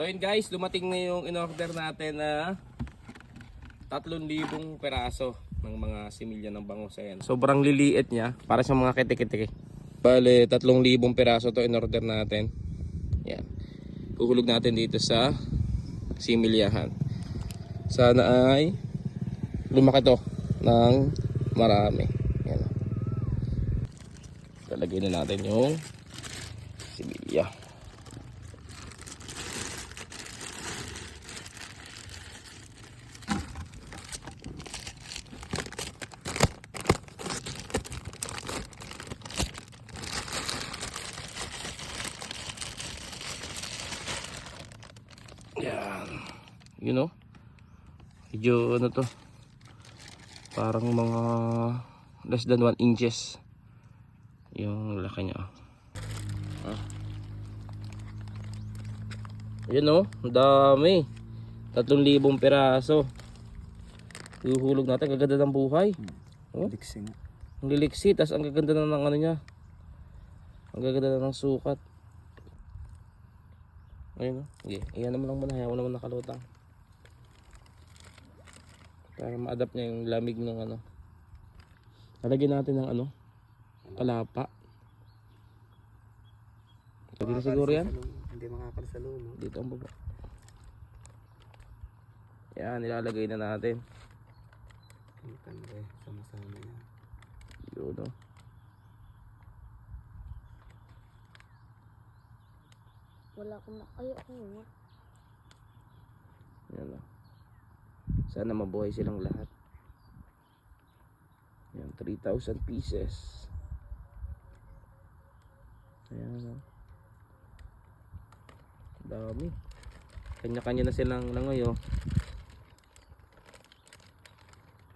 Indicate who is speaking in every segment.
Speaker 1: So yun guys, dumating na yung in-order natin na 3,000 peraso ng mga similya ng bangus. Ayan. Sobrang liliit niya, para sa mga kitik-kitik. Bale, 3,000 peraso to in-order natin. Yan. Huhulog natin dito sa similyahan. Sana ay lumaki to ng marami. Yan. Talagay na natin yung similya. Yan. You know? Medyo ano to? Parang mga less than 1 inches. Yung laki niya. Yun o. Ang dami. 3,000 peraso. Ihuhulog natin. Gaganda ng buhay. Oh?
Speaker 2: Liksi nga.
Speaker 1: Ang liliksi. Tapos ang gaganda na ng ano niya. Ang gaganda na ng sukat. Ayun o. Okay. Iyan naman lang muna. Ayaw naman nakalutang. Para ma-adapt niya yung lamig ng ano. Lalagyan natin ng ano. Palapa. Pwede na siguro yan.
Speaker 2: Hindi makakalasalo. No?
Speaker 1: Dito ang baba. Yan. Nilalagay na natin.
Speaker 2: Ang tanda eh. Sama-sama yan.
Speaker 1: Yun o.
Speaker 3: Wala akong makayo ko.
Speaker 1: Yan o. Sana mabuhay silang lahat. Yan, 3,000 pieces. Ayan o. Dami. Kanya-kanya na silang nangoy o.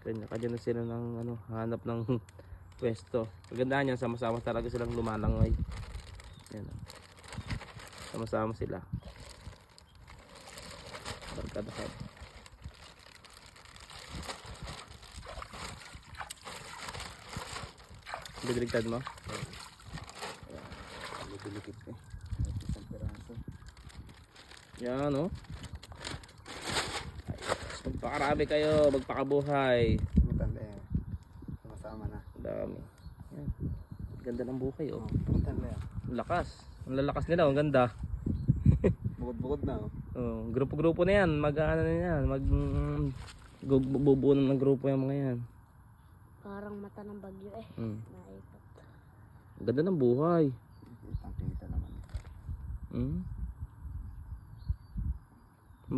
Speaker 1: Kanya-kanya na sila ng ano, hanap ng pwesto. Kagandahan yan, sama-sama talaga silang lumalangoy. Yan o. Sama-sama sila. Barkadahan. Bidirigtad mo?
Speaker 2: Lilikit eh. Isang peraso.
Speaker 1: Yan o. Magpakarami kayo, magpakabuhay.
Speaker 2: Matanda eh. Sama-sama na.
Speaker 1: Dami. Yan. Ganda ng buhay o.
Speaker 2: Matanda eh.
Speaker 1: Ang lakas. Ang lalakas nila, ang ganda.
Speaker 2: Bukod-bukod na oh.
Speaker 1: Oh, grupo-grupo na yan, mag-ano na yan, bubuo ng grupo yung mga yan.
Speaker 3: Parang mata ng bagyo eh. Naipot.
Speaker 1: Ang ganda ng buhay.
Speaker 2: Kitang-kita naman.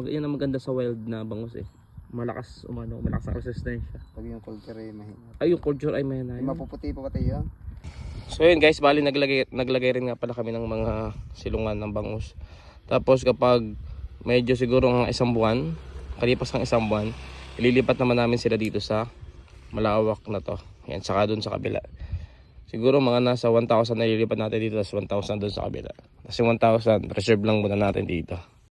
Speaker 1: Yan ang maganda sa wild na bangus eh. Malakas umano, malakas ang resistensya.
Speaker 2: Pag yung culture ay mahina.
Speaker 1: Ay, yung culture ay mahina yun.
Speaker 2: Mapuputi pa pati yun.
Speaker 1: So yun guys, bali naglagay rin nga pala kami ng mga silungan ng bangus. Tapos kapag medyo siguro ng isang buwan, kalipas ng isang buwan, ililipat naman namin sila dito sa malawak na to. Yan, saka dun sa kabila. Siguro mga nasa 1,000 na ililipat natin dito, tapos 1,000 dun sa kabila. Tapos yung 1,000, reserve lang muna natin dito.